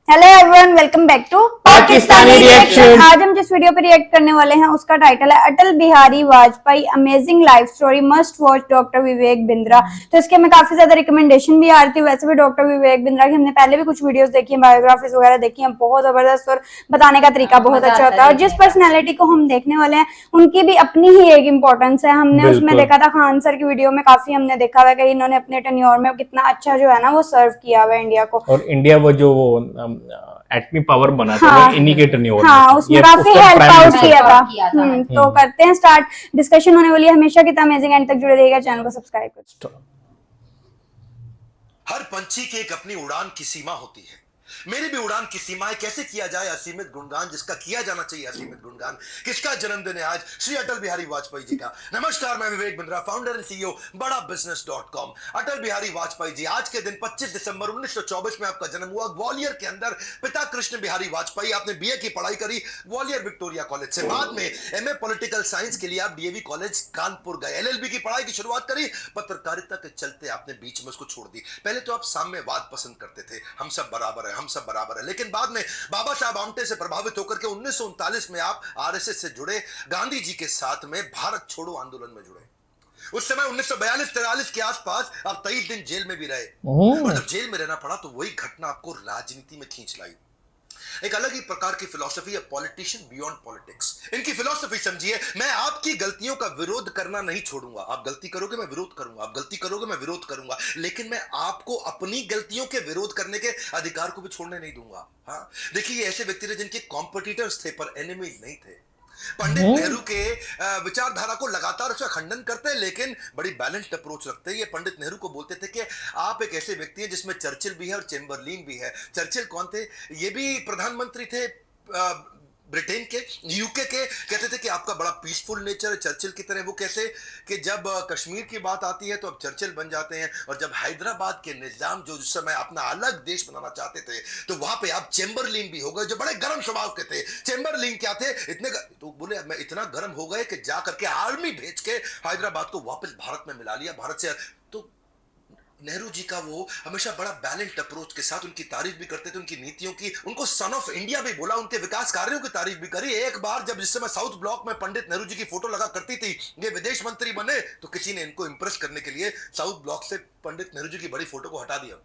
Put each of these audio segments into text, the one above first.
Hello everyone, welcome back to Pakistani reaction. आज हम जिस वीडियो पर रिएक्ट करने वाले हैं उसका टाइटल है Atal Bihari Vajpayee amazing life story must watch doctor Vivek Bindra. तो इसके हमें काफी ज्यादा रिकमेंडेशन भी आ रही थी। वैसे भी डॉक्टर विवेक बिंद्रा की हमने पहले भी कुछ वीडियोस देखी हैं, बायोग्राफीज वगैरह देखी हैं, बहुत जबरदस्त और बताने का तरीका बहुत अच्छा होता है। और जिस पर्सनैलिटी को हम देखने वाले हैं उनकी भी अपनी ही एक इम्पोर्टेंस है। हमने उसमें देखा था खान सर की वीडियो में, काफी हमने देखा हुआ कि इन्होंने अपने टेन्योर में कितना अच्छा जो है ना वो सर्व किया हुआ है इंडिया को। और इंडिया वो जो एटमी पावर बना था हाँ, वो इन्हीं के टेन्योर हाँ, में उसमें काफी हेल्प आउट किया था। तो करते हैं स्टार्ट, डिस्कशन होने वाली है हमेशा की तरह। अमेजिंग एंड तक जुड़े रहिएगा, चैनल को सब्सक्राइब करें। हर पंछी की एक अपनी उड़ान की सीमा होती है। मेरी भी उड़ान की सीमाएं कैसे किया जाए असीमित गुणगान, जिसका किया जाना चाहिए असीमित गुणगान। किसका जन्मदिन है आज? श्री अटल बिहारी वाजपेयी जी का। नमस्कार, मैं Vivek Bindra, founder and CEO बड़ा बिजनेस.com। अटल बिहारी वाजपेयी जी आज के दिन 25 दिसंबर 1924 में आपका जन्म हुआ ग्वालियर के अंदर। पिता कृष्ण बिहारी वाजपेयी। आपने बीए की पढ़ाई करी ग्वालियर विक्टोरिया कॉलेज से। बाद में एमए पॉलिटिकल साइंस के लिए आप डीएवी कॉलेज कानपुर गए। एलएलबी की पढ़ाई की शुरुआत करी। पत्रकारिता के चलते आपने बीच में उसको छोड़ दी। पहले तो आप साम्यवाद पसंद करते थे, हम सब बराबर है, हम सब बराबर है। लेकिन बाद में बाबा साहब आमटे से प्रभावित होकर के 1939 में आप आरएसएस से जुड़े। गांधी जी के साथ में भारत छोड़ो आंदोलन में जुड़े। उस समय 1942-43 के आसपास आप 23 दिन जेल में भी रहे। और जब जेल में रहना पड़ा तो वही घटना आपको राजनीति में खींच लाई। एक अलग ही प्रकार की फिलॉसफी है, पॉलिटिशियन बियॉन्ड पॉलिटिक्स। इनकी फिलॉसफी समझिए, मैं आपकी गलतियों का विरोध करना नहीं छोड़ूंगा। आप गलती करोगे मैं विरोध करूंगा, आप गलती करोगे मैं विरोध करूंगा, लेकिन मैं आपको अपनी गलतियों के विरोध करने के अधिकार को भी छोड़ने नहीं दूंगा। हाँ, देखिए, ये ऐसे व्यक्ति थे जिनके कॉम्पिटिटर्स थे पर एनिमीज नहीं थे। पंडित नेहरू के विचारधारा को लगातार उसका खंडन करते, लेकिन बड़ी बैलेंस्ड अप्रोच रखते। ये पंडित नेहरू को बोलते थे कि आप एक ऐसे व्यक्ति हैं जिसमें चर्चिल भी है और चेम्बरलिन भी है। चर्चिल कौन थे? ये भी प्रधानमंत्री थे ब्रिटेन के, यूके के। कहते थे कि आपका बड़ा पीसफुल नेचर है चर्चिल की तरह। वो कैसे कि जब कश्मीर की बात आती है तो अब चर्चिल बन जाते हैं, और जब हैदराबाद के निजाम जो उस समय अपना अलग देश बनाना चाहते थे तो वहां पे आप चेम्बरलिन भी हो गए, जो बड़े गर्म स्वभाव के थे। चेम्बरलिन क्या थे? तो बोले मैं इतना गर्म हो गए कि जा करके आर्मी भेज के हैदराबाद को वापस भारत में मिला लिया, भारत से। तो नेहरू जी का वो हमेशा बड़ा बैलेंस्ड अप्रोच के साथ उनकी तारीफ भी करते थे, उनकी नीतियों की। उनको सन ऑफ इंडिया भी बोला, उनके विकास कार्यों की तारीफ भी करी। एक बार जब जिस समय साउथ ब्लॉक में पंडित नेहरू जी की फोटो लगा करती थी, ये विदेश मंत्री बने, तो किसी ने इनको इंप्रेस करने के लिए साउथ ब्लॉक से पंडित नेहरू जी की बड़ी फोटो को हटा दिया।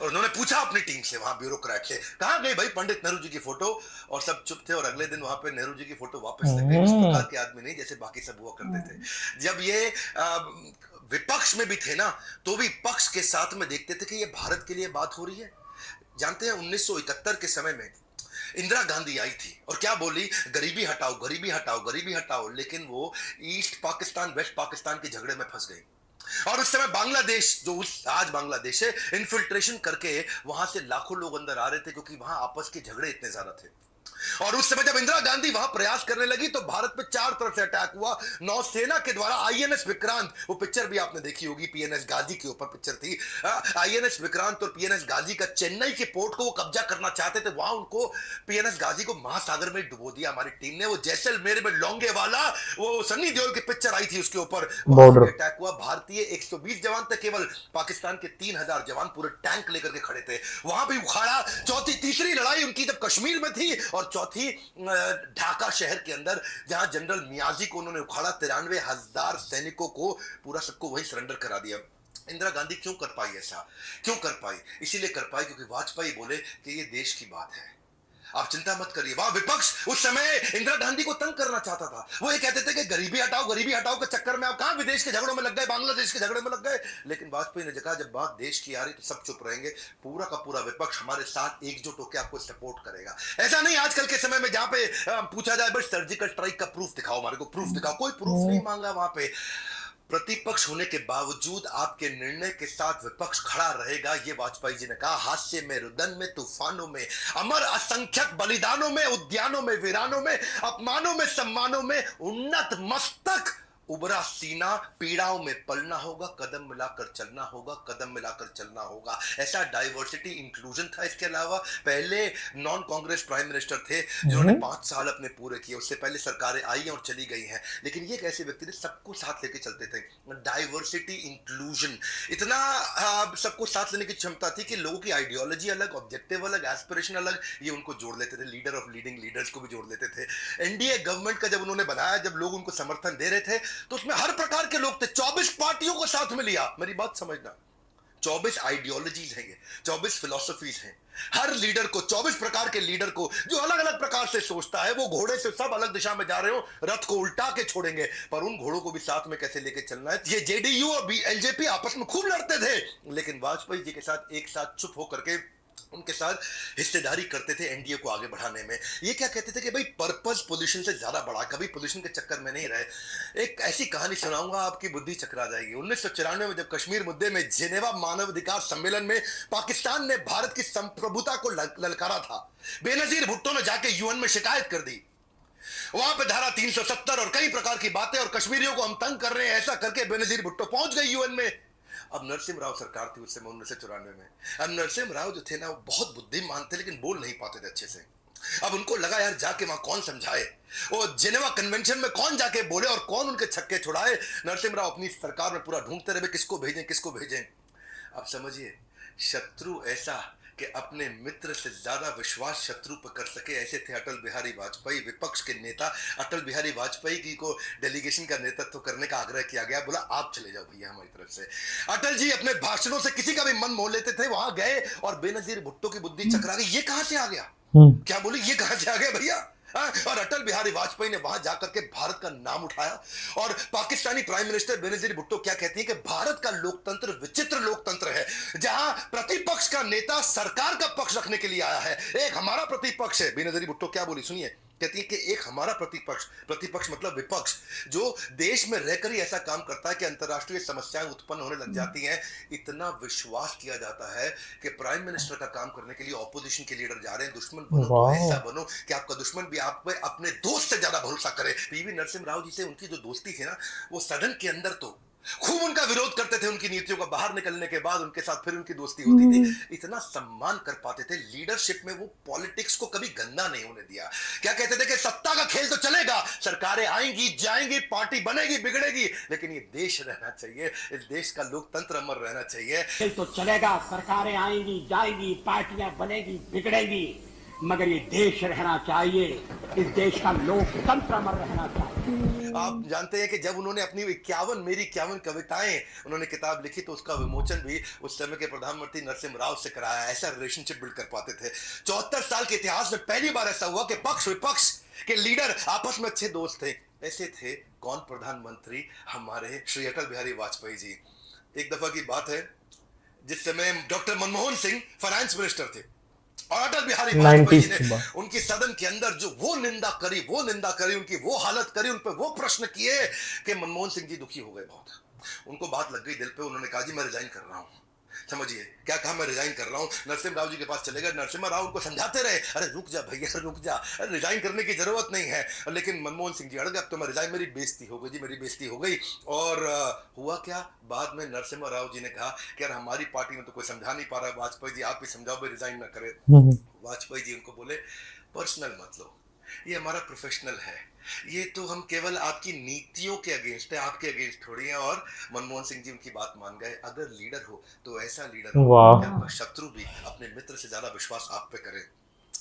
और उन्होंने पूछा अपनी टीम से, वहां ब्यूरोक्रेट से, कहां गई भाई पंडित नेहरू जी की फोटो? और सब चुप थे। और अगले दिन वहां पे नेहरू जी की फोटो वापस लग गई। उस प्रकार के आदमी नहीं जैसे बाकी सब हुआ करते थे। जब ये विपक्ष में भी थे ना, तो भी पक्ष के साथ में देखते थे कि ये भारत के लिए बात हो रही है। जानते हैं 1971 के समय में इंदिरा गांधी आई थी और क्या बोली? गरीबी हटाओ, गरीबी हटाओ, गरीबी हटाओ। लेकिन वो ईस्ट पाकिस्तान वेस्ट पाकिस्तान के झगड़े में फंस गई। और उस समय बांग्लादेश, जो आज बांग्लादेश है, इन्फिल्ट्रेशन करके वहां से लाखों लोग अंदर आ रहे थे, क्योंकि वहां आपस के झगड़े इतने ज्यादा थे। और उस समय जब इंदिरा गांधी वहां प्रयास करने लगी तो भारत पे चार तरफ से अटैक हुआ। नौसेना के द्वारा आईएनएस विक्रांत, वो पिक्चर भी आपने देखी होगी, पीएनएस गाजी के ऊपर पिक्चर थी। आईएनएस विक्रांत और पीएनएस गाजी का चेन्नई के पोर्ट को वो कब्जा करना चाहते थे। वहां उनको पीएनएस गाजी को महासागर में डुबो दिया हमारी टीम ने। वो जैसलमेर में लोंगे वाला, वो सन्नी देओल की पिक्चर आई थी, उसके ऊपर अटैक हुआ। भारतीय 120 जवान थे केवल, पाकिस्तान के 3000 जवान पूरे टैंक लेकर के खड़े थे। वहां भी उखाड़ा। तीसरी लड़ाई उनकी जब कश्मीर में थी, और चौथी ढाका शहर के अंदर, जहां जनरल मियाजी को उन्होंने उखाड़ा। 93,000 सैनिकों को पूरा सबको वहीं सरेंडर करा दिया। इंदिरा गांधी क्यों कर पाई ऐसा? क्यों कर पाई? इसीलिए कर पाई क्योंकि वाजपेयी बोले कि ये देश की बात है, आप चिंता मत करिए। वहां विपक्ष उस समय इंदिरा गांधी को तंग करना चाहता था। वो ये कहते थे कि गरीबी हटाओ के चक्कर में आप कहां विदेश के झगड़ों में लग गए, बांग्लादेश के झगड़े में लग गए। लेकिन वाजपेयी ने कहा जब बात देश की आ रही तो सब चुप रहेंगे, पूरा का पूरा विपक्ष हमारे साथ एकजुट होकर आपको सपोर्ट करेगा। ऐसा नहीं आजकल के समय में जहां पे पूछा जाए बस सर्जिकल स्ट्राइक का प्रूफ दिखाओ, हमारे को प्रूफ दिखाओ, कोई प्रूफ नहीं मांगा। वहां पे प्रतिपक्ष होने के बावजूद आपके निर्णय के साथ विपक्ष खड़ा रहेगा, ये वाजपेयी जी ने कहा। हास्य में, रुदन में, तूफानों में, अमर असंख्यक बलिदानों में, उद्यानों में, वीरानों में, अपमानों में, सम्मानों में, उन्नत मस्तक उबरा सीना, पीड़ाओं में पलना होगा, कदम मिलाकर चलना होगा, कदम मिलाकर चलना होगा। ऐसा डाइवर्सिटी इंक्लूजन था। इसके अलावा पहले नॉन कांग्रेस प्राइम मिनिस्टर थे जिन्होंने 5 साल अपने पूरे किए, उससे पहले सरकारें आई हैं और चली गई हैं, लेकिन ये एक ऐसे व्यक्ति थे सबको साथ लेके चलते थे। डाइवर्सिटी इंक्लूजन, इतना सबको साथ लेने की क्षमता थी कि लोगों की आइडियोलॉजी अलग, ऑब्जेक्टिव अलग, एस्पिरेशन अलग, ये उनको जोड़ लेते थे। लीडर ऑफ लीडिंग लीडर्स को भी जोड़ लेते थे। एनडीए गवर्नमेंट का जब उन्होंने बनाया, जब लोग उनको समर्थन दे रहे थे, तो उसमें हर प्रकार के लोग थे। 24 पार्टियों को साथ में लिया। मेरी बात समझना, 24 आइडियोलॉजीज हैं, ये 24 फिलोसफीज हैं। हर लीडर को, 24 प्रकार के लीडर को, जो अलग अलग प्रकार से सोचता है, वो घोड़े से सब अलग दिशा में जा रहे हो, रथ को उल्टा के छोड़ेंगे, पर उन घोड़ों को भी साथ में कैसे लेके चलना है। ये जेडीयू और एलजेपी आपस में खूब लड़ते थे, लेकिन वाजपेयी जी के साथ एक साथ चुप होकर के उनके साथ हिस्सेदारी करते थे एनडीए को आगे बढ़ाने में। ये क्या कहते थे कि भाई पर्पस पोजीशन से ज्यादा बड़ा, कभी पोजीशन के चक्कर में नहीं रहे। एक ऐसी कहानी सुनाऊंगा, आपकी बुद्धि चकरा जाएगी। 1994 में जब कश्मीर मुद्दे में जेनेवा मानवाधिकार सम्मेलन में पाकिस्तान ने भारत की संप्रभुता को ललकारा था, बेनजीर भुट्टो ने जाके यूएन में शिकायत कर दी। वहां पे धारा 370 और कई प्रकार की बातें, और कश्मीरियों को हम तंग कर रहे हैं, ऐसा करके बेनजीर भुट्टो पहुंच गए यूएन में। अब नरसिम्हा राव सरकार थी उस समय 1994 में। अब नरसिम्हा राव जो थे ना, वो बहुत बुद्धिमान थे, लेकिन बोल नहीं पाते थे अच्छे से। अब उनको लगा यार जाके वहां कौन समझाए, वो जेनेवा कन्वेंशन में कौन जाके बोले और कौन उनके छक्के छुड़ाए। नरसिम्हा राव अपनी सरकार में पूरा ढूंढते रहे किसको भेजें किसको भेजें। अब समझिए, शत्रु ऐसा कि अपने मित्र से ज्यादा विश्वास शत्रु पर कर सके, ऐसे थे अटल बिहारी वाजपेयी। विपक्ष के नेता अटल बिहारी वाजपेयी की को डेलीगेशन का नेतृत्व करने का आग्रह किया गया, बोला आप चले जाओ भैया हमारी तरफ से। अटल जी अपने भाषणों से किसी का भी मन मोह लेते थे, वहां गए और बेनजीर भुट्टो की बुद्धि चकरा गई। ये कहां से आ गया, क्या बोले, ये कहां से आ गया भैया। और अटल बिहारी वाजपेयी ने वहां जाकर के भारत का नाम उठाया। और पाकिस्तानी प्राइम मिनिस्टर बेनजीर भुट्टो क्या कहती है कि भारत का लोकतंत्र विचित्र लोकतंत्र है, जहां प्रतिपक्ष का नेता सरकार का पक्ष रखने के लिए आया है। एक हमारा प्रतिपक्ष है। बेनजीर भुट्टो क्या बोली सुनिए, कहती है कि एक हमारा प्रतिपक्ष, प्रतिपक्ष मतलब विपक्ष, जो देश में रहकर ही ऐसा काम करता है कि अंतरराष्ट्रीय समस्याएं उत्पन्न होने लग जाती हैं। इतना विश्वास किया जाता है कि प्राइम मिनिस्टर का काम करने के लिए ऑपोजिशन के लीडर जा रहे हैं। दुश्मन बनो तो ऐसा बनो कि आपका दुश्मन भी आप पे अपने दोस्त से ज्यादा भरोसा करे। पीवी नरसिम्हा राव जी से उनकी जो दोस्ती थी ना, वो सदन के अंदर तो खूब उनका विरोध करते थे, उनकी नीतियों का, बाहर निकलने के बाद उनके साथ फिर उनकी दोस्ती होती थी। इतना सम्मान कर पाते थे लीडरशिप में, वो पॉलिटिक्स को कभी गंदा नहीं होने दिया। क्या कहते थे कि सत्ता का खेल तो चलेगा, सरकारें आएंगी जाएंगी, पार्टी बनेगी बिगड़ेगी, लेकिन ये देश रहना चाहिए, इस देश का लोकतंत्र अमर रहना चाहिए। खेल तो चलेगा, सरकारें आएंगी जाएंगी, पार्टियां बनेगी बिगड़ेगी, मगर ये देश रहना चाहिए, इस देश का लोकतंत्र अमर रहना चाहिए। आप जानते हैं कि जब उन्होंने अपनी 51 कविताएं उन्होंने किताब लिखी, तो उसका विमोचन भी उस समय के प्रधानमंत्री नरसिम्हा राव से कराया। ऐसा रिलेशनशिप बिल्ड कर पाते थे। 74 साल के इतिहास में पहली बार ऐसा हुआ कि पक्ष विपक्ष के लीडर आपस में अच्छे दोस्त थे। ऐसे थे कौन, प्रधानमंत्री हमारे श्री अटल बिहारी वाजपेयी जी। एक दफा की बात है, जिस समय doctor Manmohan Singh finance minister थे, और अटल बिहारी वाजपेयी ने उनकी सदन के अंदर जो वो निंदा करी, उनकी वो हालत करी, उन पर वो प्रश्न किए कि मनमोहन सिंह जी दुखी हो गए बहुत। उनको बात लग गई दिल पे। उन्होंने कहा जी मैं रिजाइन कर रहा हूं। समझिए क्या कहा, मैं रिजाइन कर रहा हूं। नरसिम्हा राव जी के पास चले गए। नरसिम्हा राव उनको समझाते रहे, अरे रुक जा भैया रुक जा, अरे रिजाइन करने की जरूरत नहीं है। लेकिन मनमोहन सिंह जी अड़ गए, अब तो मैं रिजाइन, मेरी बेइज्जती हो गई जी, मेरी बेइज्जती हो गई। और हुआ क्या, बाद में नरसिम्हा राव जी ने कहा कि यार हमारी पार्टी में तो कोई समझा नहीं पा रहा, वाजपेयी जी आप भी समझाओ, भाई रिजाइन ना करे। वाजपेयी जी उनको बोले पर्सनल मत लो, ये हमारा प्रोफेशनल है, ये तो हम केवल आपकी नीतियों के अगेंस्ट है, आपके अगेंस्ट थोड़ी है। और मनमोहन सिंह जी उनकी बात मान गए। अगर लीडर हो तो ऐसा लीडर हो कि आपका शत्रु भी अपने मित्र से ज्यादा विश्वास आप पे करे।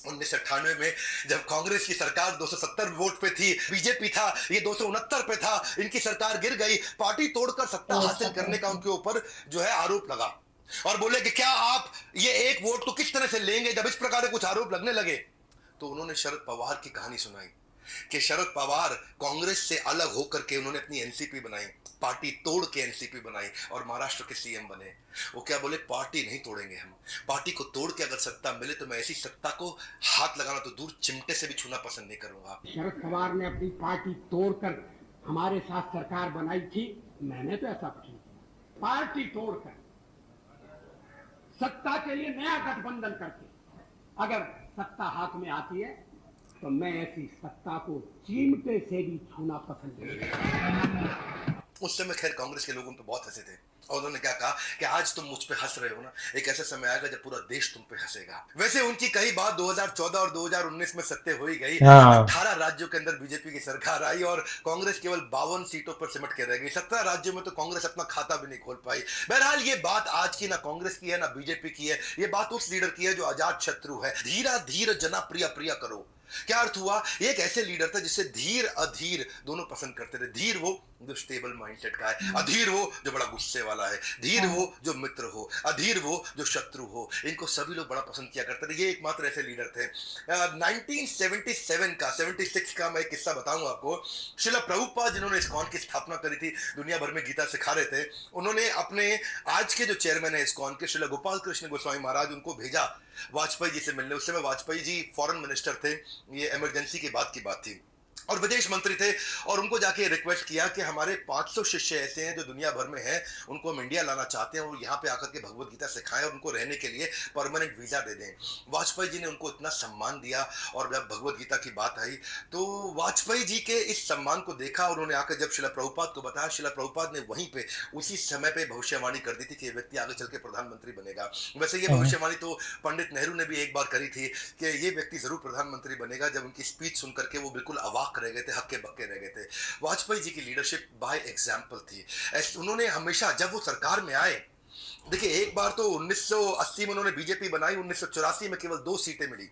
1998 में जब कांग्रेस की सरकार 270 वोट पे थी, बीजेपी था ये 269 पे था, इनकी सरकार गिर गई। पार्टी तोड़कर सत्ता हासिल करने का उनके ऊपर जो है आरोप लगा, और बोले कि क्या आप ये एक वोट को किस तरह से लेंगे। जब इस प्रकार के कुछ आरोप लगने लगे, तो उन्होंने शरद पवार की कहानी सुनाई कि शरद पवार कांग्रेस से अलग होकर के उन्होंने अपनी एनसीपी बनाई, पार्टी तोड़ के एनसीपी बनाई और महाराष्ट्र के सीएम बने। वो क्या बोले, पार्टी नहीं तोड़ेंगे हम, पार्टी को तोड़ के अगर सत्ता मिले तो मैं ऐसी सत्ता को हाथ लगाना तो दूर चिमटे से भी छूना पसंद नहीं करूंगा। शरद पवार ने अपनी पार्टी तोड़कर हमारे साथ सरकार बनाई थी, मैंने तो ऐसा कुछ नहीं किया। पार्टी तोड़कर सत्ता के लिए नया गठबंधन करके अगर सत्ता हाथ में आती है तो मैं ऐसी सत्ता को चिमटे से भी छूना पसंद नहीं करता। उस समय खैर कांग्रेस के लोगों पे बहुत हंसे थे और उन्होंने क्या कहा कि आज तुम मुझ पे हंस रहे हो ना, एक ऐसा समय आएगा जब पूरा देश तुम पे हंसेगा। वैसे उनकी कई बात 2014 और 2019 में सत्य हो ही गई। हाँ। 18 राज्यों के अंदर बीजेपी की सरकार आई और कांग्रेस केवल 52 सीटों पर सिमट के रह गई। 17 राज्यों में तो कांग्रेस अपना खाता भी नहीं खोल पाई। बहरहाल ये बात आज की ना कांग्रेस की है ना बीजेपी की है, ये बात उस लीडर की है जो अजात शत्रु है। धीरा धीर जना प्रिया प्रिया करो, क्या अर्थ हुआ? एक ऐसे लीडर था जिसे धीर अधीर दोनों पसंद करते थे। धीर वो जो स्टेबल माइंडसेट का है, अधीर वो जो बड़ा गुस्से वाला है, धीर वो जो मित्र हो, अधीर वो जो शत्रु हो। इनको सभी लोग बड़ा पसंद किया करते थे। ये एकमात्र ऐसे लीडर थे। 1976 का मैं एक किस्सा बताऊंगा आपको। श्रील प्रभुपाद जिन्होंने इस्कॉन की स्थापना करी थी, दुनिया भर में गीता सिखा रहे थे, उन्होंने अपने आज के जो चेयरमैन है इस्कॉन के, श्रील गोपाल कृष्ण गोस्वामी महाराज, उनको भेजा वाजपेयी जी से मिलने। उस समय वाजपेयी जी फॉरेन मिनिस्टर थे, ये इमरजेंसी की बात थी और विदेश मंत्री थे, और उनको जाके रिक्वेस्ट किया कि हमारे 500 शिष्य ऐसे हैं जो दुनिया भर में हैं, उनको हम इंडिया लाना चाहते हैं और यहाँ पे आकर के भगवत गीता सिखाएं और उनको रहने के लिए परमानेंट वीजा दे दें। वाजपेयी जी ने उनको इतना सम्मान दिया और जब भगवत गीता की बात आई तो वाजपेयी जी के इस सम्मान को देखा और उन्होंने आकर जब श्रील प्रभुपाद को बताया, श्रील प्रभुपाद ने वहीं पे उसी समय पे भविष्यवाणी कर दी थी कि ये व्यक्ति आगे चल के प्रधानमंत्री बनेगा। वैसे ये भविष्यवाणी तो पंडित नेहरू ने भी एक बार करी थी कि ये व्यक्ति जरूर प्रधानमंत्री बनेगा। जब उनकी स्पीच सुन करके वो बिल्कुल अवाक रह गए थे, हक्के बक्के रह गए थे। वाजपेयी जी की लीडरशिप बाय एग्जाम्पल थी। उन्होंने हमेशा जब वो सरकार में आए, देखिए एक बार तो 1980 में उन्होंने बीजेपी बनाई, 1984 में केवल 2 सीटें मिली।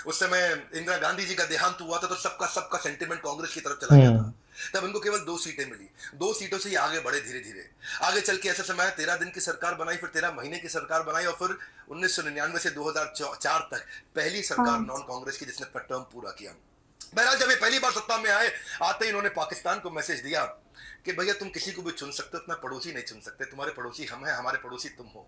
उस समय इंदिरा गांधी जी का देहांत हुआ था तो सबका सेंटिमेंट कांग्रेस की तरफ चला गया था। तब इनको केवल 2 सीटें मिली। 2 सीटों से ये आगे बढ़े धीरे धीरे। आगे चल के ऐसा समय 13 दिन की सरकार बनाई, फिर 13 महीने की सरकार बनाई और फिर 1999 से 2004 तक पहली सरकार नॉन कांग्रेस की जिसने अपना टर्म पूरा किया। बहरहाल जब ये पहली बार सत्ता में आए, आते ही इन्होंने पाकिस्तान को मैसेज दिया कि भैया तुम किसी को भी चुन सकते हो, अपना पड़ोसी नहीं चुन सकते। तुम्हारे पड़ोसी हम हैं, हमारे पड़ोसी तुम हो।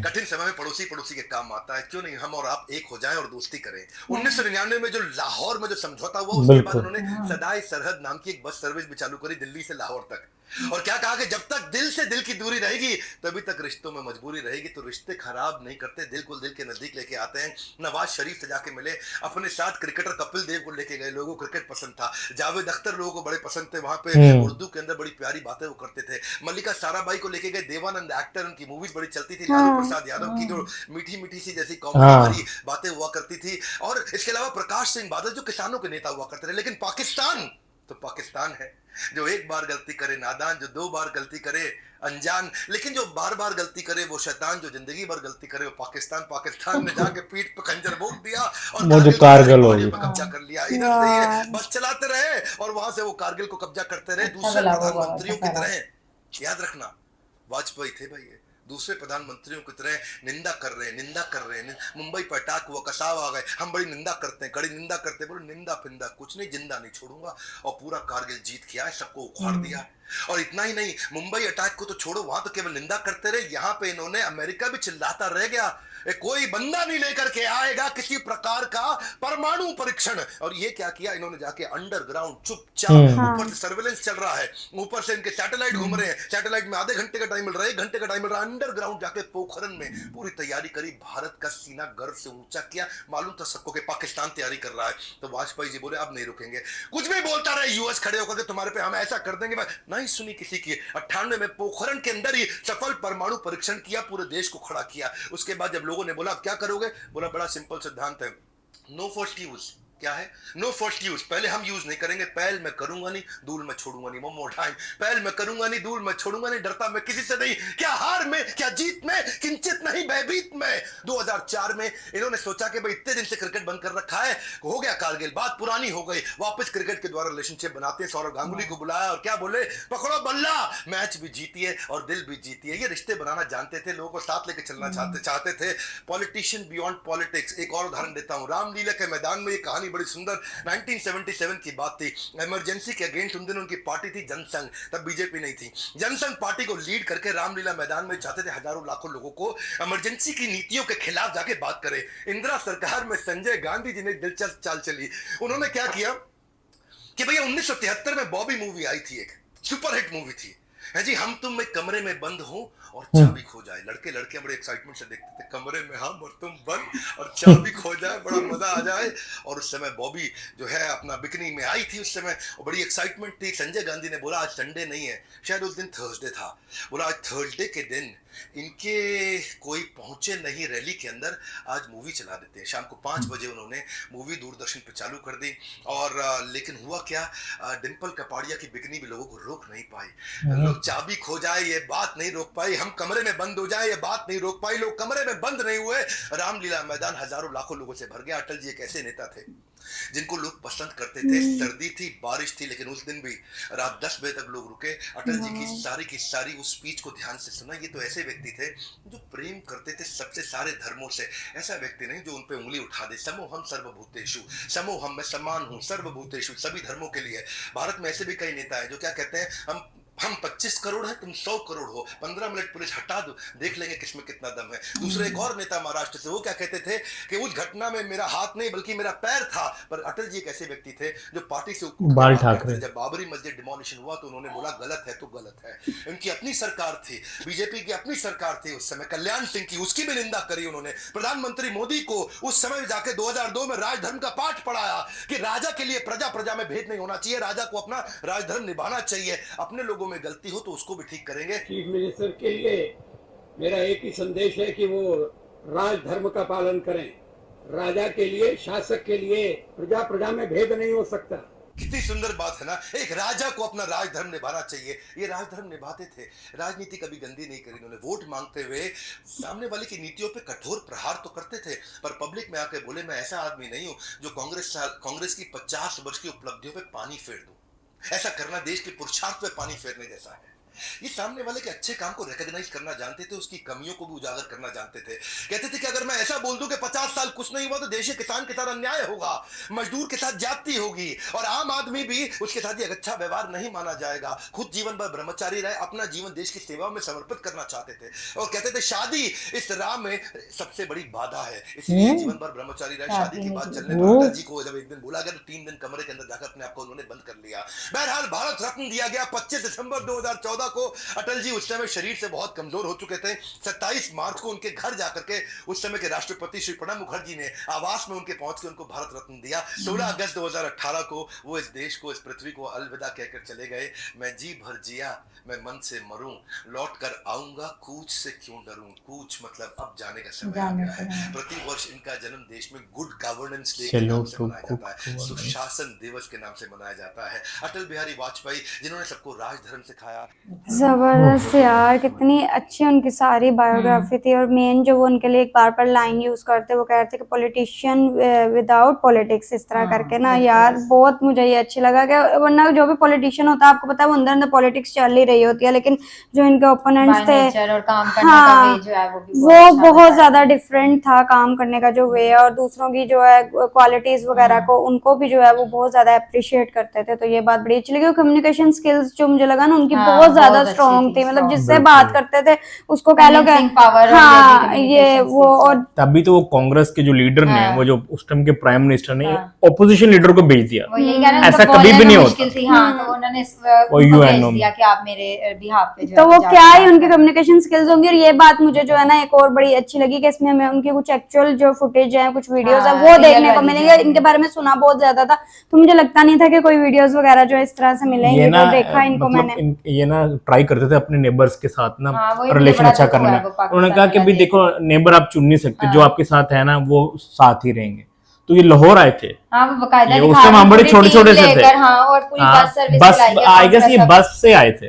कठिन समय में पड़ोसी के काम आता है, क्यों नहीं हम और आप एक हो जाएं और दोस्ती करें। 1999 में जो लाहौर में जो समझौता हुआ, उसके बाद उन्होंने सदाई सरहद नाम की एक बस सर्विस भी चालू करी दिल्ली से लाहौर तक। और क्या कहा कि जब तक दिल से दिल की दूरी रहेगी तभी तक रिश्तों में मजबूरी रहेगी। तो रिश्ते खराब नहीं करते, दिल को दिल के नजदीक लेके आते हैं। नवाज शरीफ से जाके मिले, अपने साथ क्रिकेटर कपिल देव को लेके गए, लोगों को क्रिकेट पसंद था। जावेद अख्तर लोगों को बड़े पसंद थे, वहां पे उर्दू के अंदर बड़ी प्यारी बातें वो करते थे। मल्लिका साराभाई को लेके गए, देवानंद एक्टर, उनकी मूवीज बड़ी चलती थी। लालू प्रसाद यादव की जो मीठी मीठी सी जैसी कॉमेडी भरी बातें हुआ करती थी। और इसके अलावा प्रकाश सिंह बादल जो किसानों के नेता हुआ करते थे। लेकिन पाकिस्तान तो पाकिस्तान है, जो एक बार गलती करे नादान, जो 2 बार गलती करे अनजान, लेकिन जो बार बार गलती करे वो शैतान, जो जिंदगी भर गलती करे वो पाकिस्तान ने जाके पीठ पे खंजर भोंक दिया और कारगिल पे कब्जा कर लिया। इधर से ये बस चलाते रहे और वहां से वो कारगिल को कब्जा करते रहे। दूसरे प्रधानमंत्रियों की तरह याद रखना, वाजपेयी थे भाई, ये दूसरे प्रधानमंत्रियों की तरह निंदा कर रहे हैं। मुंबई पर अटैक हुआ, कसाव आ गए, हम बड़ी निंदा करते हैं, कड़ी निंदा करते हैं। बोले निंदा फिंदा कुछ नहीं, जिंदा नहीं छोड़ूंगा। और पूरा कारगिल जीत के आए, सबको उखाड़ दिया। और इतना ही नहीं, मुंबई अटैक को तो छोड़ो, वहां तो केवल निंदा करते रहे। यहाँ पे इन्होंने, अमेरिका भी चिल्लाता रह गया, कोई बंदा नहीं लेकर के आएगा किसी प्रकार का परमाणु परीक्षण। और ये क्या किया इन्होंने, जाके अंडरग्राउंड चुपचाप, ऊपर से सर्वेलेंस चल रहा है, ऊपर से इनके सैटेलाइट घूम रहे हैं, सैटेलाइट में आधे घंटे का टाइम मिल रहा है, 1 घंटे का टाइम मिल रहा है। अंडरग्राउंड जाके पोखरन में पूरी तैयारी करी, भारत का सीना गर्व से ऊंचा किया। मालूम था सबको कि पाकिस्तान तैयारी कर रहा है। तो वाजपेयी जी बोले अब नहीं रुकेंगे, कुछ भी बोलता रहे यूएस खड़े होकर के तुम्हारे पे हम ऐसा कर देंगे। नहीं सुनी किसी की। 98 में पोखरन के अंदर ही सफल परमाणु परीक्षण किया, पूरे देश को खड़ा किया। उसके बाद जब लोगों ने बोला क्या करोगे, बोला बड़ा सिंपल सिद्धांत है, नो फर्स्ट यूज। क्या है? नो फर्स्ट यूज, पहले हम यूज नहीं करेंगे। पहल मैं करूंगा नहीं, दूल मैं छोड़ूंगा नहीं। वन मोर टाइम, पहल मैं करूंगा नहीं, दूल मैं छोड़ूंगा नहीं। डरता मैं किसी से नहीं, क्या हार में क्या जीत में, किंचित नहीं भयभीत में। 2004 में इन्होंने सोचा कि भाई इतने दिन से क्रिकेट बंद कर रखा है, हो गया कारगिल, बात पुरानी हो गई, वापस क्रिकेट के द्वारा रिलेशनशिप बनाते हैं। सौरव गांगुली को बुलाया और क्या बोले, पकड़ो बल्ला, मैच भी जीतिए और दिल भी जीतिए। ये रिश्ते बनाना जानते थे, लोगों को साथ लेके चलना चाहते थे। Politician beyond politics. एक और उदाहरण देता हूं, रामलीला के मैदान में ये कहानी बड़ी सुंदर। 1977 की बात थी, इमरजेंसी के अगेंस्ट उन दिनों उनकी पार्टी थी जनसंघ, तब बीजेपी नहीं थी। जनसंघ पार्टी को लीड करके रामलीला मैदान में जाते थे, हजारों लाखों लोगों को इमरजेंसी की नीतियों के खिलाफ जाके बात करे। इंदिरा सरकार में संजय गांधी जी ने दिलचस्प चाल चली। उन्होंने क्या किया कि भैया 1973 में बॉबी मूवी आई थी, एक सुपरहिट मूवी थी। है जी, हम तुम एक कमरे में बंद हो और चाबी खो जाए। लड़के लड़कियां बड़े एक्साइटमेंट से देखते थे, कमरे में हम और तुम बंद और चाबी खो जाए, बड़ा मजा आ जाए। और उस समय बॉबी जो है अपना बिकनी में आई थी उस समय, और बड़ी एक्साइटमेंट थी। संजय गांधी ने बोला आज संडे नहीं है, शायद उस दिन थर्सडे था, बोला आज थर्सडे के दिन इनके कोई पहुंचे नहीं रैली के अंदर, आज मूवी चला देते हैं। शाम को 5 बजे उन्होंने मूवी दूरदर्शन पे चालू कर दी। और लेकिन हुआ क्या, डिम्पल कपाड़िया की बिकनी भी लोगों को रोक नहीं पाई। लोग चाबी खो जाए ये बात नहीं रोक पाई, हम कमरे में बंद हो जाए ये बात नहीं रोक पाई। लोग कमरे में बंद नहीं हुए, रामलीला मैदान हजारों लाखों लोगों से भर गया। अटल जी एक ऐसे नेता थे जिनको लोग पसंद करते थे। सर्दी थी, बारिश थी, लेकिन उस दिन भी रात 10 बजे तक लोग रुके, अटल जी की सारी उस स्पीच को ध्यान से सुना। ये तो ऐसे व्यक्ति थे जो प्रेम करते थे सबसे सारे धर्मों से। ऐसा व्यक्ति नहीं जो उन पे उंगली उठा दे। समोहम सर्वभूतेषु, समोहम में समान हूं सर्वभूतेषु, सभी धर्मों के लिए। भारत में ऐसे भी कई नेता हैं जो क्या कहते हैं, हम 25 करोड़ है, तुम 100 करोड़ हो, 15 मिनट पुलिस हटा दो, देख लेंगे किसमें कितना दम है। दूसरे एक और नेता महाराष्ट्र से, वो क्या कहते थे कि उस घटना में मेरा हाथ नहीं बल्कि मेरा पैर था। पर अटल जी एक ऐसे व्यक्ति थे जो पार्टी से बाल ठाकरे। जब बाबरी मस्जिद डिमोलिशन हुआ तो उन्होंने बोला गलत है तो गलत है। उनकी अपनी सरकार थी, बीजेपी की अपनी सरकार थी उस समय, कल्याण सिंह की, उसकी भी निंदा करी उन्होंने। प्रधानमंत्री मोदी को उस समय जाके 2002 में राजधर्म का पाठ पढ़ाया कि राजा के लिए प्रजा प्रजा में भेद नहीं होना चाहिए, राजा को अपना राजधर्म निभाना चाहिए। अपने लोगों में गलती हो तो उसको भी ठीक करेंगे। चीफ मिनिस्टर के लिए मेरा एक ही संदेश है कि वो राजधर्म का पालन करें। राजा के लिए, शासक के लिए प्रजा प्रजा में भेद नहीं हो सकता। कितनी सुंदर बात है ना, एक राजा को अपना राजधर्म निभाना चाहिए। ये राजधर्म निभाते थे, राजनीति कभी गंदी नहीं करी इन्होंने। वोट मांगते हुए सामने वाले की नीतियों पे कठोर प्रहार तो करते थे, पर पब्लिक में आके बोले मैं ऐसा आदमी नहीं हूं जो कांग्रेस की 50 वर्ष की उपलब्धियों पे पानी फेर दूं। ऐसा करना देश के पुरुषार्थ पे पानी फेरने जैसा है। ये सामने वाले के अच्छे काम को रिकॉग्नाइज करना जानते थे, उसकी कमियों को भी उजागर करना जानते थे। कहते थे कि अगर मैं ऐसा बोल दूं कि 50 साल कुछ नहीं हुआ तो देश के किसान के साथ अन्याय होगा, मजदूर के साथ ज्यादती होगी, और आम आदमी भी उसके साथ ये अच्छा व्यवहार नहीं माना जाएगा। खुद जीवन भर ब्रह्मचारी रहे, अपना जीवन देश की सेवा में समर्पित करना चाहते थे। और कहते थे शादी इस राह में सबसे बड़ी बाधा है, इसलिए जीवन भर ब्रह्मचारी रहे। शादी की बात चलने पर अटल जी को जब एक दिन बोला गया तो 3 दिन कमरे के अंदर जाकर अपने आप को उन्होंने बंद कर लिया। बहरहाल भारत रत्न दिया गया 25 दिसंबर 2014 को। अटल जी उस समय शरीर से बहुत कमजोर हो चुके थे। 27 मार्च को उनके घर जाकर के उस समय के राष्ट्रपति श्री प्रणब मुखर्जी ने आवास में उनके पहुंच के उनको भारत रत्न दिया। 16 अगस्त 2018 को वो इस देश को, इस पृथ्वी को अलविदा कहकर चले गए। मैं जी भर जिया, मैं मन से मरूं, लौट कर आऊंगा, कूच से क्यों डरूं। कूच मतलब अब जाने का समय आ गया है। प्रति वर्ष इनका जन्म देश में गुड गवर्नेंस डे के नाम से मनाया जाता है, सुशासन दिवस के नाम से मनाया जाता है। अटल बिहारी वाजपेयी जिन्होंने सबको राजधर्म सिखाया। जबरदस्त यार, कितनी अच्छी उनकी सारी बायोग्राफी थी। और मेन जो वो उनके लिए एक बार लाइन यूज करते, वो कहते कि पॉलिटिशियन विदाउट पॉलिटिक्स, इस तरह करके ना यार, बहुत मुझे ये अच्छी लगा। कि वरना जो भी पॉलिटिशियन होता है आपको पता है वो अंदर अंदर पॉलिटिक्स चल ही रही होती है, लेकिन जो इनके ओपोनेंट्स थे और काम करने का वे जो है वो बहुत ज्यादा डिफरेंट था, काम करने का जो वे है, और दूसरों की जो है क्वालिटीज वगैरह को उनको भी जो है वो बहुत ज्यादा अप्रिशिएट करते थे। तो ये बात बड़ी अच्छी लगी। कम्युनिकेशन स्किल्स जो मुझे लगा ना उनकी बहुत ज्यादा स्ट्रॉन्ग थी, मतलब जिससे बात करते थे उसको कह लो कि हाँ ये वो। और तभी तो वो कांग्रेस के जो लीडर ने, वो जो उस टाइम के प्राइम मिनिस्टर ने ऑपोजिशन लीडर को भेज दिया। ऐसा कभी भी नहीं होता। तो उन्होंने दिया कि आप मेरे बिहाफ पे तो वो क्या ही उनकी कम्युनिकेशन स्किल्स होंगी। और ये बात मुझे जो है ना एक और बड़ी अच्छी लगी कि इसमें हमें उनकी कुछ एक्चुअल जो फुटेज है, कुछ वीडियोस है वो देखने को मिलेंगे। इनके बारे में सुना बहुत ज्यादा था, तो मुझे लगता नहीं था कि कोई वीडियोस वगैरह जो इस तरह से मिलेंगे। तो देखा इनको मैंने, ये ना ट्राई करते थे अपने नेबर्स के साथ ना रिलेशन अच्छा करने में। उन्होंने कहा कि भाई देखो नेबर आप चुन नहीं सकते, जो आपके साथ है ना वो साथ ही रहेंगे। तो ये लाहौर आए थे, उस टाइम हम बड़े छोटे छोटे से थे। बस आई गेस ये बस से आए थे,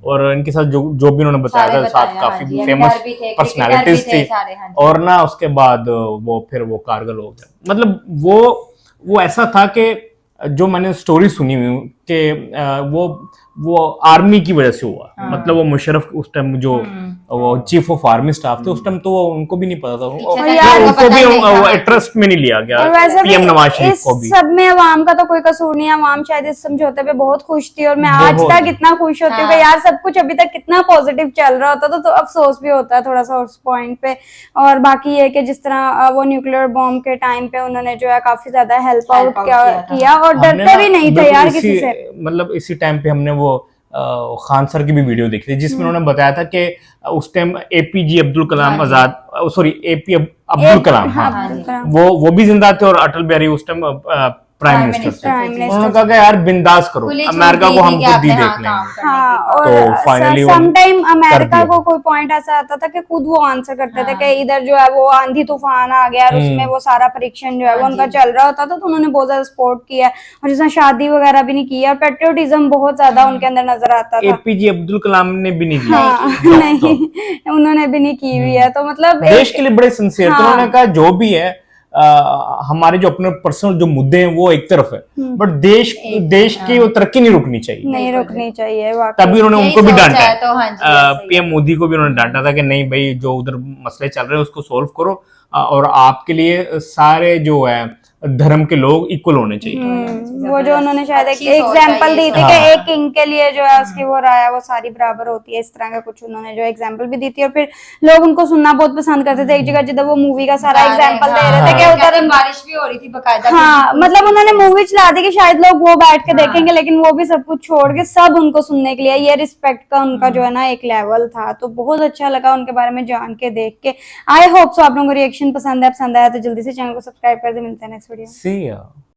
और इनके साथ जो भी उन्होंने बताया था, साथ काफी फेमस पर्सनालिटीज थी। और ना उसके बाद वो फिर वो कारगिल हो गया। मतलब वो ऐसा था कि जो मैंने स्टोरी सुनी हुई कि वो आर्मी की वजह से हुआ। मतलब वो मुशर्रफ उस टाइम जो वो चीफ ऑफ आर्मी स्टाफ थे उस टाइम, तो उनको भी नहीं पता था, उनको भी वो ट्रस्ट में नहीं लिया गया पीएम नवाज शरीफ को भी। सब में अवाम का तो कोई कसूर नहीं है, अवाम शायद इस समझौते पे बहुत खुश थी। और मैं आज तक इतना खुश होती हूँ कि यार सब कुछ अभी तक कितना पॉजिटिव चल रहा होता, तो अफसोस भी होता है थोड़ा सा उस पॉइंट पे। और बाकी ये कि जिस तरह वो न्यूक्लियर बॉम्ब के टाइम पे उन्होंने जो है काफी ज्यादा हेल्प आउट किया, और डरते भी नहीं थे यार किसी से। मतलब इसी टाइम पे हमने वो खान सर की भी वीडियो देखी थी जिसमें उन्होंने बताया था कि उस time APJ Abdul Kalam Azad, sorry AP Abdul Kalam, हाँ, वो भी जिंदा थे और अटल बिहारी उस टाइम प्राइम मिनिस्टर थे। उन्होंने कहा कि यार बिंदास करो, अमेरिका को हम खुद ही देख लेंगे। हाँ, और तो फाइनली समटाइम अमेरिका को कोई पॉइंट ऐसा आता था कि खुद वो आंसर करते थे कि इधर जो है वो आंधी तूफान आ गया और उसमें वो सारा परीक्षण जो है वो उनका चल रहा होता था, तो उन्होंने बहुत ज्यादा सपोर्ट किया और जिसमें शादी वगैरह भी नहीं की और पेट्रियोटिज्म बहुत ज्यादा उनके अंदर नजर आता था। एपीजे अब्दुल कलाम ने भी नहीं हाँ, नहीं, उन्होंने भी नहीं की हुई है। तो मतलब देश के लिए बड़े सिंसियर थे। उन्होंने कहा जो भी है हमारे जो अपने पर्सनल जो मुद्दे हैं वो एक तरफ है, बट देश की वो तरक्की नहीं रुकनी चाहिए, नहीं रुकनी चाहिए। तभी उन्होंने उनको भी डांटा है। तो हाँ जी, पीएम मोदी को भी उन्होंने डांटा था कि नहीं भाई जो उधर मसले चल रहे हैं उसको सोल्व करो और आपके लिए सारे जो है धर्म के लोग इक्वल होने चाहिए। वो जो उन्होंने शायद एक एग्जांपल दी थी कि एक किंग के लिए जो है उसकी वो राय है वो सारी बराबर होती है, इस तरह का कुछ उन्होंने जो एग्जांपल भी दी थी। और फिर लोग उनको सुनना बहुत पसंद करते थे। एक जगह जिधर वो मूवी का सारा एग्जांपल दे रहे थे कि उधर बारिश भी हो रही थी बकायदा। हाँ, मतलब उन्होंने मूवी चला दी कि शायद लोग वो बैठ के देखेंगे, लेकिन वो भी सब कुछ छोड़ के सब उनको सुनने के लिए, ये रिस्पेक्ट का उनका जो है ना एक लेवल था। तो बहुत अच्छा लगा उनके बारे में जान के, देख के। आई होप सो आप लोगों को रिएक्शन पसंद आया तो जल्दी से चैनल को सब्सक्राइब कर दे। मिलते हैं नेक्स्ट वीडियो। See ya.